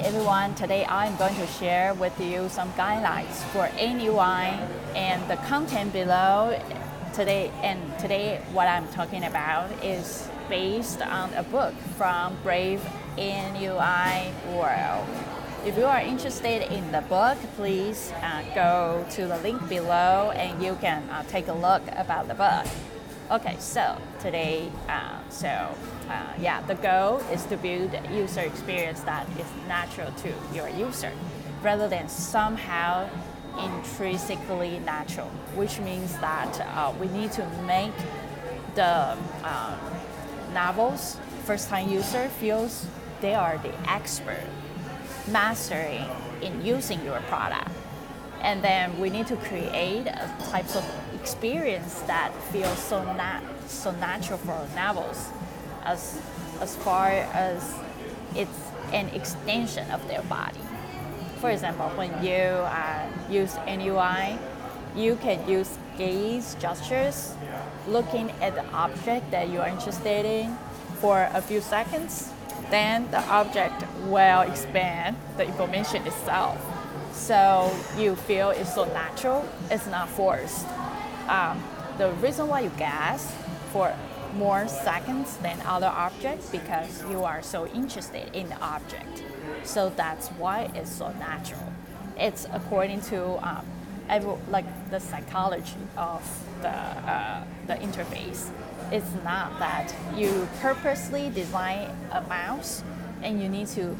everyone, today I'm going to share with you some guidelines for NUI and the content below. Today what I'm talking about is based on a book from Brave NUI World. If you are interested in the book, please go to the link below and you can take a look about the book. Okay, so today, the goal is to build a user experience that is natural to your user, rather than somehow intrinsically natural, which means that we need to make the novels first-time user feels they are the expert, mastering in using your product. And then we need to create types of experience that feels so natural for novels, as far as it's an extension of their body. For example, when you use NUI, you can use gaze gestures, looking at the object that you are interested in for a few seconds. Then the object will expand the information itself. So you feel it's so natural, it's not forced. The reason why you guess for more seconds than other objects because you are so interested in the object. So that's why it's so natural. It's according to the psychology of the interface. It's not that you purposely design a mouse and you need to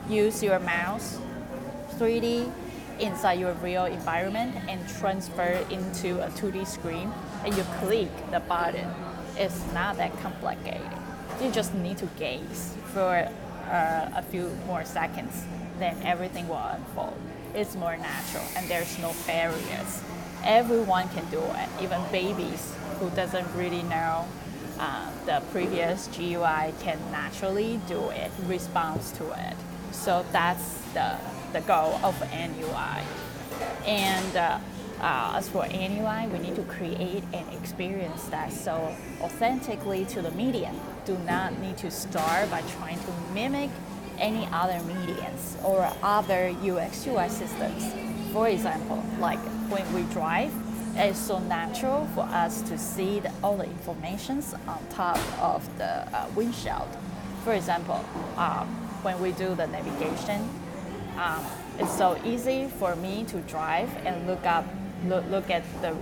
use your mouse 3D inside your real environment and transfer into a 2D screen and you click the button. It's not that complicated. You just need to gaze for a few more seconds, then everything will unfold. It's more natural and there's no barriers. Everyone can do it, even babies who doesn't really know the previous GUI can naturally do it, responds to it. So that's the goal of NUI. And as for NUI, we need to create an experience that's so authentically to the medium. Do not need to start by trying to mimic any other mediums or other UX UI systems. For example, like when we drive, it's so natural for us to see all the informations on top of the windshield. For example, when we do the navigation, it's so easy for me to drive and look at the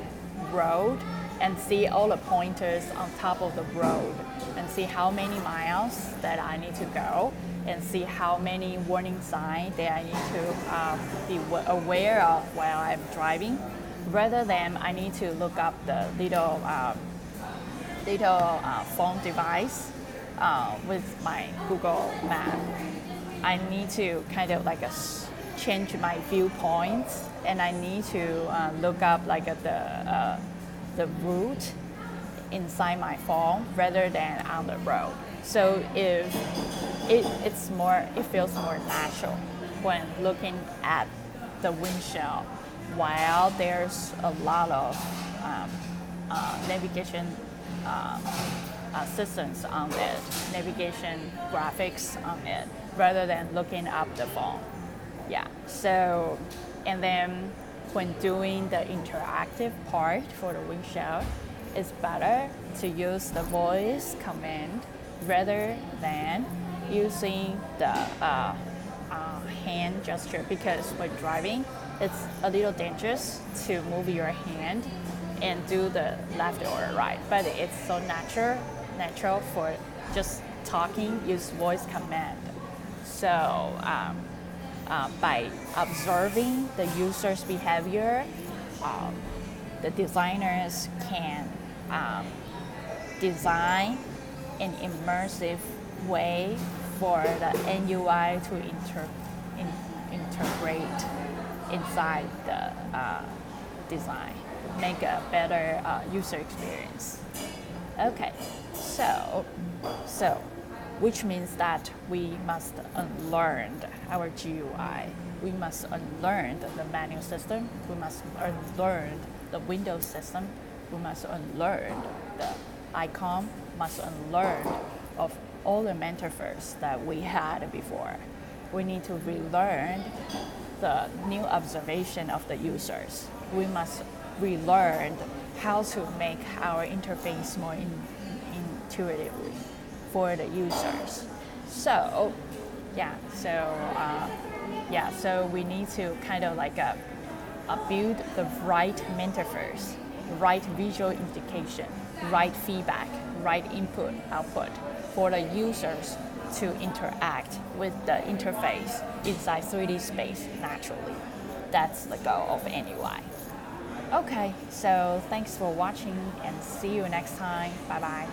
road and see all the pointers on top of the road and see how many miles that I need to go and see how many warning signs that I need to be aware of while I'm driving, rather than I need to look up the little phone device with my Google map. I need to kind of change my viewpoints, and I need to look up the route inside my phone rather than on the road. So if it feels more natural when looking at the windshield while there's a lot of navigation systems on it, navigation graphics on it, rather than looking up the phone. Yeah, so, and then when doing the interactive part for the windshield, it's better to use the voice command rather than using the hand gesture, because when driving, it's a little dangerous to move your hand and do the left or right, but it's so natural for just talking, use voice command. So by observing the user's behavior, the designers can design an immersive way for the NUI to integrate inside the design, make a better user experience. Okay, so which means that we must unlearn our GUI. We must unlearn the menu system. We must unlearn the Windows system. We must unlearn the icon. Must unlearn of all the metaphors that we had before. we need to relearn the new observation of the users. We must relearn how to make our interface more intuitively for the users. So so we need to kind of like build the right metaphors, right visual indication, right feedback, right input, output for the users to interact with the interface inside 3D space naturally. That's the goal of NUI. Okay, so thanks for watching and see you next time. Bye bye.